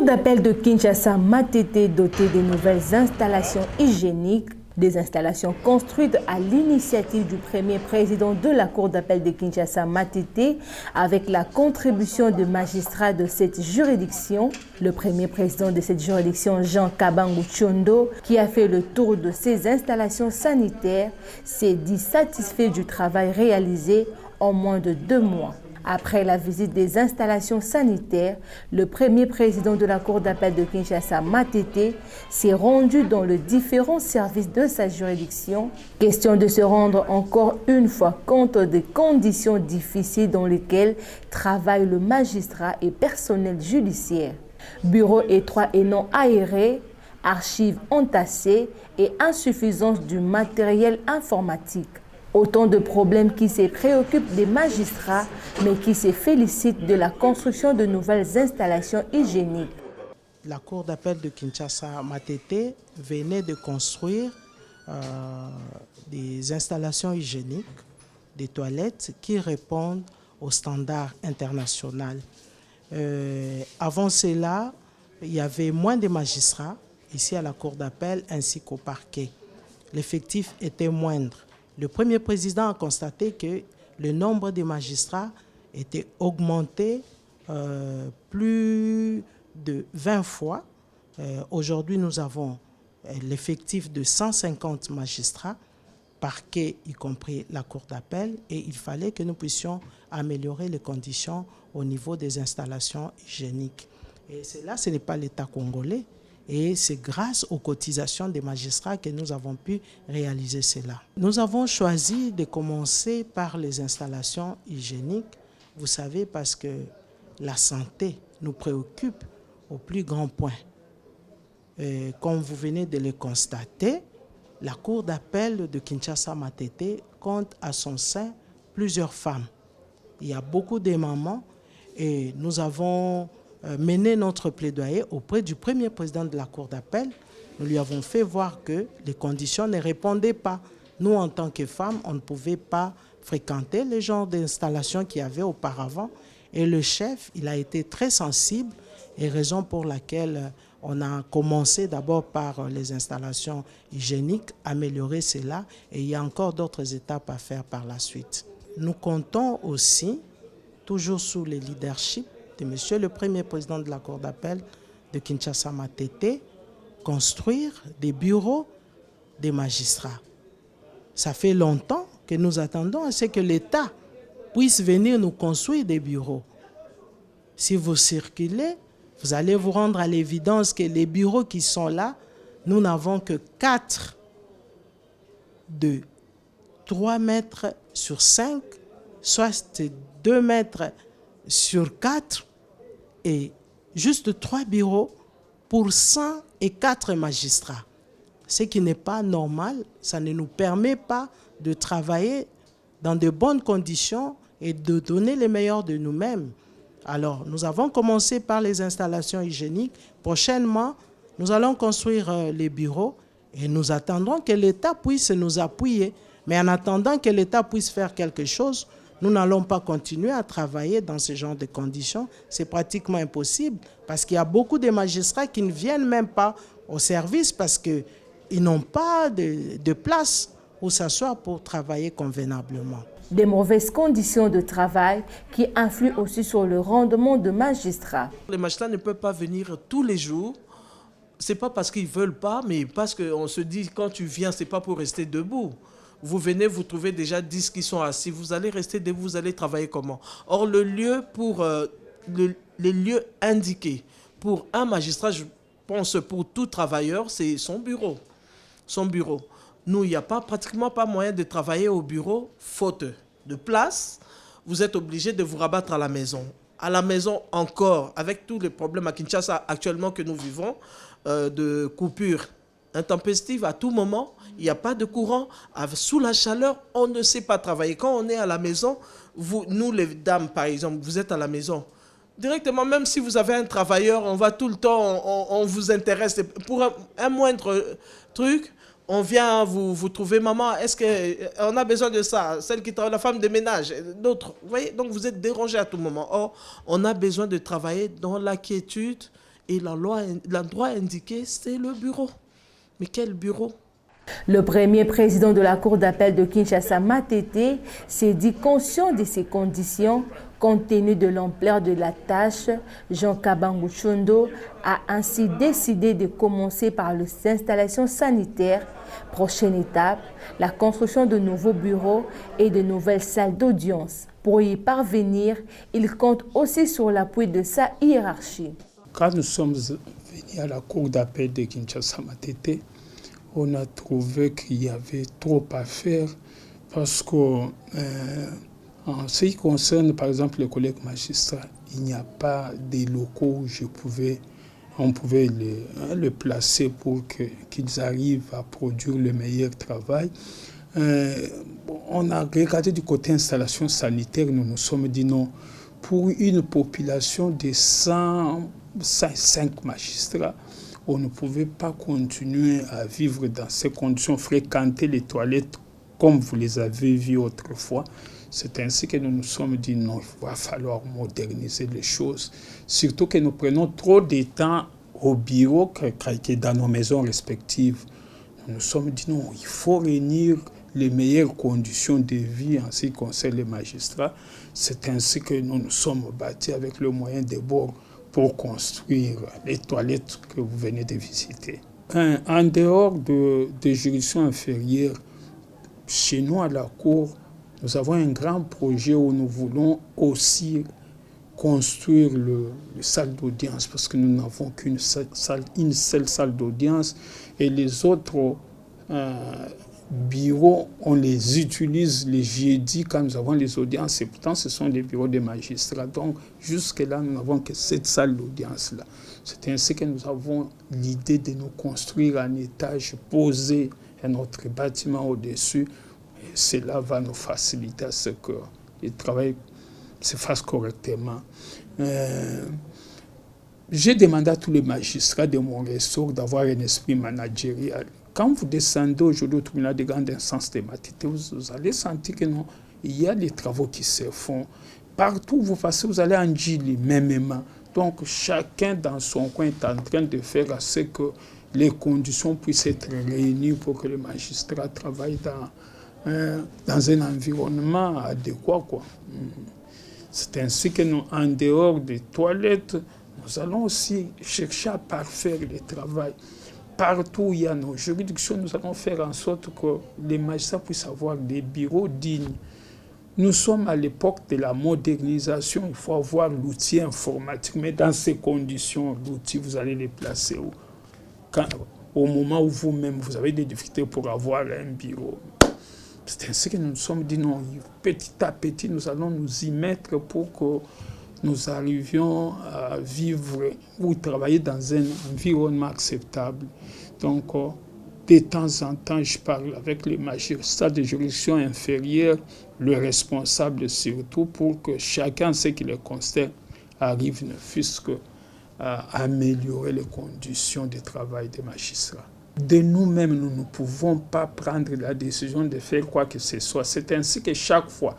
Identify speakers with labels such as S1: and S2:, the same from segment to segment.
S1: d'appel de Kinshasa Matete, dotée de nouvelles installations hygiéniques, des installations construites à l'initiative du premier président de la Cour d'appel de Kinshasa Matete, avec la contribution de magistrats de cette juridiction. Le premier président de cette juridiction, Jean Kabangu Chondo, qui a fait le tour de ces installations sanitaires, s'est dit satisfait du travail réalisé en moins de 2 mois. Après la visite des installations sanitaires, le premier président de la Cour d'appel de Kinshasa, Matete, s'est rendu dans les différents services de sa juridiction. Question de se rendre encore une fois compte des conditions difficiles dans lesquelles travaille le magistrat et personnel judiciaire. Bureaux étroits et non aérés, archives entassées et insuffisance du matériel informatique. Autant de problèmes qui se préoccupent des magistrats, mais qui se félicitent de la construction de nouvelles installations hygiéniques.
S2: La Cour d'appel de Kinshasa Matete venait de construire des installations hygiéniques, des toilettes qui répondent aux standards internationaux. Avant cela, il y avait moins de magistrats ici à la Cour d'appel ainsi qu'au parquet. L'effectif était moindre. Le premier président a constaté que le nombre de magistrats était augmenté plus de 20 fois. Aujourd'hui, nous avons l'effectif de 150 magistrats, parquet y compris la Cour d'appel, et il fallait que nous puissions améliorer les conditions au niveau des installations hygiéniques. Et cela, ce n'est pas l'État congolais. Et c'est grâce aux cotisations des magistrats que nous avons pu réaliser cela. Nous avons choisi de commencer par les installations hygiéniques, vous savez, parce que la santé nous préoccupe au plus grand point. Comme vous venez de le constater, la Cour d'appel de Kinshasa Matete compte à son sein plusieurs femmes. Il y a beaucoup de mamans et nous avons mené notre plaidoyer auprès du premier président de la Cour d'appel. Nous lui avons fait voir que les conditions ne répondaient pas. Nous, en tant que femmes, on ne pouvait pas fréquenter les genres d'installations qu'il y avait auparavant. Et le chef, il a été très sensible, et raison pour laquelle on a commencé d'abord par les installations hygiéniques, améliorer cela, et il y a encore d'autres étapes à faire par la suite. Nous comptons aussi, toujours sous le leadership de Monsieur le Premier Président de la Cour d'appel de Kinshasa Matete, construire des bureaux des magistrats. Ça fait longtemps que nous attendons à ce que l'État puisse venir nous construire des bureaux. Si vous circulez, vous allez vous rendre à l'évidence que les bureaux qui sont là, nous n'avons que 4 de 3 mètres sur 5, soit 2 mètres sur 4 et juste 3 bureaux pour 104 magistrats. Ce qui n'est pas normal, ça ne nous permet pas de travailler dans de bonnes conditions et de donner le meilleur de nous-mêmes. Alors, nous avons commencé par les installations hygiéniques. Prochainement, nous allons construire les bureaux et nous attendrons que l'État puisse nous appuyer. Mais en attendant que l'État puisse faire quelque chose, nous n'allons pas continuer à travailler dans ce genre de conditions. C'est pratiquement impossible parce qu'il y a beaucoup de magistrats qui ne viennent même pas au service parce qu'ils n'ont pas de place où s'asseoir pour travailler convenablement.
S1: Des mauvaises conditions de travail qui influent aussi sur le rendement de magistrats.
S3: Les magistrats ne peuvent pas venir tous les jours. Ce n'est pas parce qu'ils ne veulent pas, mais parce qu'on se dit quand tu viens, ce n'est pas pour rester debout. Vous venez, vous trouvez déjà 10 qui sont assis. Vous allez rester debout, vous allez travailler comment? Or, le lieu les lieux indiqués pour un magistrat, je pense pour tout travailleur, c'est son bureau. Son bureau. Nous, il n'y a pratiquement pas moyen de travailler au bureau, faute de place. Vous êtes obligé de vous rabattre à la maison. À la maison encore, avec tous les problèmes à Kinshasa actuellement que nous vivons, de coupure intempestive à tout moment, il n'y a pas de courant. Sous la chaleur, on ne sait pas travailler. Quand on est à la maison, nous les dames par exemple, vous êtes à la maison. Directement, même si vous avez un travailleur, on va tout le temps, on vous intéresse. Pour un moindre truc, on vient vous trouver, maman, est-ce qu'on a besoin de ça? Celle qui travaille, la femme de ménage, d'autres. Vous voyez, donc vous êtes dérangé à tout moment. Or, on a besoin de travailler dans la quiétude Et l'endroit indiqué, c'est le bureau. Mais quel bureau?
S1: Le premier président de la Cour d'appel de Kinshasa, Matete, s'est dit conscient de ces conditions. Compte tenu de l'ampleur de la tâche, Jean Kabangu Chondo a ainsi décidé de commencer par les installations sanitaires. Prochaine étape, la construction de nouveaux bureaux et de nouvelles salles d'audience. Pour y parvenir, il compte aussi sur l'appui de sa hiérarchie.
S4: Quand nous sommes venus à la Cour d'appel de Kinshasa, Matete, on a trouvé qu'il y avait trop à faire parce que, en ce qui concerne par exemple les collègues magistrats, il n'y a pas de locaux où on pouvait les placer pour qu'ils arrivent à produire le meilleur travail. On a regardé du côté installation sanitaire, nous nous sommes dit non, pour une population de 105 magistrats, on ne pouvait pas continuer à vivre dans ces conditions, fréquenter les toilettes comme vous les avez vues autrefois. C'est ainsi que nous nous sommes dit non, il va falloir moderniser les choses. Surtout que nous prenons trop de temps au bureau que dans nos maisons respectives. Nous nous sommes dit non, il faut réunir les meilleures conditions de vie en ce qui concerne les magistrats. C'est ainsi que nous nous sommes bâtis avec le moyen de bord pour construire les toilettes que vous venez de visiter. En dehors des juridictions inférieures, chez nous à la Cour, nous avons un grand projet où nous voulons aussi construire le salle d'audience parce que nous n'avons qu'une seule salle d'audience et les autres bureaux, on les utilise les jeudis quand nous avons les audiences et pourtant ce sont des bureaux des magistrats. Donc jusque-là, nous n'avons que cette salle d'audience-là. C'est ainsi que nous avons l'idée de nous construire un étage, poser un autre bâtiment au-dessus. Cela va nous faciliter à ce que le travail se fasse correctement. J'ai demandé à tous les magistrats de mon ressort d'avoir un esprit managérial. Quand vous descendez aujourd'hui au tribunal de grande instance de Matete, vous allez sentir que non, il y a des travaux qui se font. Partout où vous passez, vous allez en Djili, mêmement. Donc chacun dans son coin est en train de faire à ce que les conditions puissent être réunies pour que les magistrats travaillent dans un environnement adéquat, quoi. C'est ainsi que nous, en dehors des toilettes, nous allons aussi chercher à parfaire le travail. Partout où il y a nos juridictions, nous allons faire en sorte que les magistrats puissent avoir des bureaux dignes. Nous sommes à l'époque de la modernisation, il faut avoir l'outil informatique, mais dans ces conditions, l'outil, vous allez les placer où? Au moment où vous-même, vous avez des difficultés pour avoir un bureau. C'est ainsi que nous nous sommes dit non, petit à petit, nous allons nous y mettre pour que nous arrivions à vivre ou travailler dans un environnement acceptable. Donc, de temps en temps, je parle avec les magistrats de juridiction inférieure, le responsable surtout, pour que chacun, ce qui le concerne, arrive ne fût-ce qu'à améliorer les conditions de travail des magistrats. De nous-mêmes, nous ne pouvons pas prendre la décision de faire quoi que ce soit. C'est ainsi que chaque fois,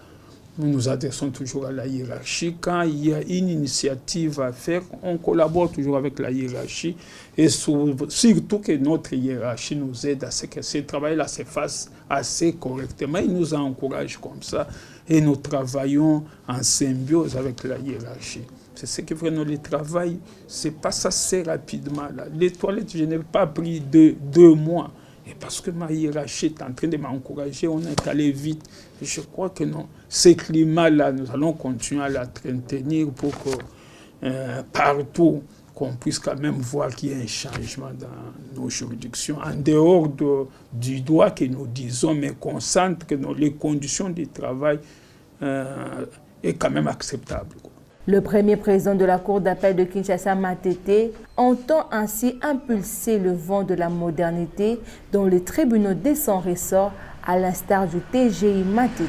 S4: nous nous adressons toujours à la hiérarchie. Quand il y a une initiative à faire, on collabore toujours avec la hiérarchie et surtout que notre hiérarchie nous aide à ce que ce travail-là se fasse assez correctement. Il nous encourage comme ça et nous travaillons en symbiose avec la hiérarchie. C'est ce qui fait que le travail, c'est pas ça assez rapidement. Là. Les toilettes, je n'ai pas pris 2 mois. Et parce que ma hiérarchie est en train de m'encourager, on est allé vite. Et je crois que non, ce climat-là, nous allons continuer à l'entretenir pour que partout, qu'on puisse quand même voir qu'il y a un changement dans nos juridictions. En dehors du droit que nous disons, mais qu'on sente que les conditions du travail est quand même acceptable.
S1: Le premier président de la Cour d'appel de Kinshasa, Matete, entend ainsi impulser le vent de la modernité dans les tribunaux de son ressort, à l'instar du TGI Matete.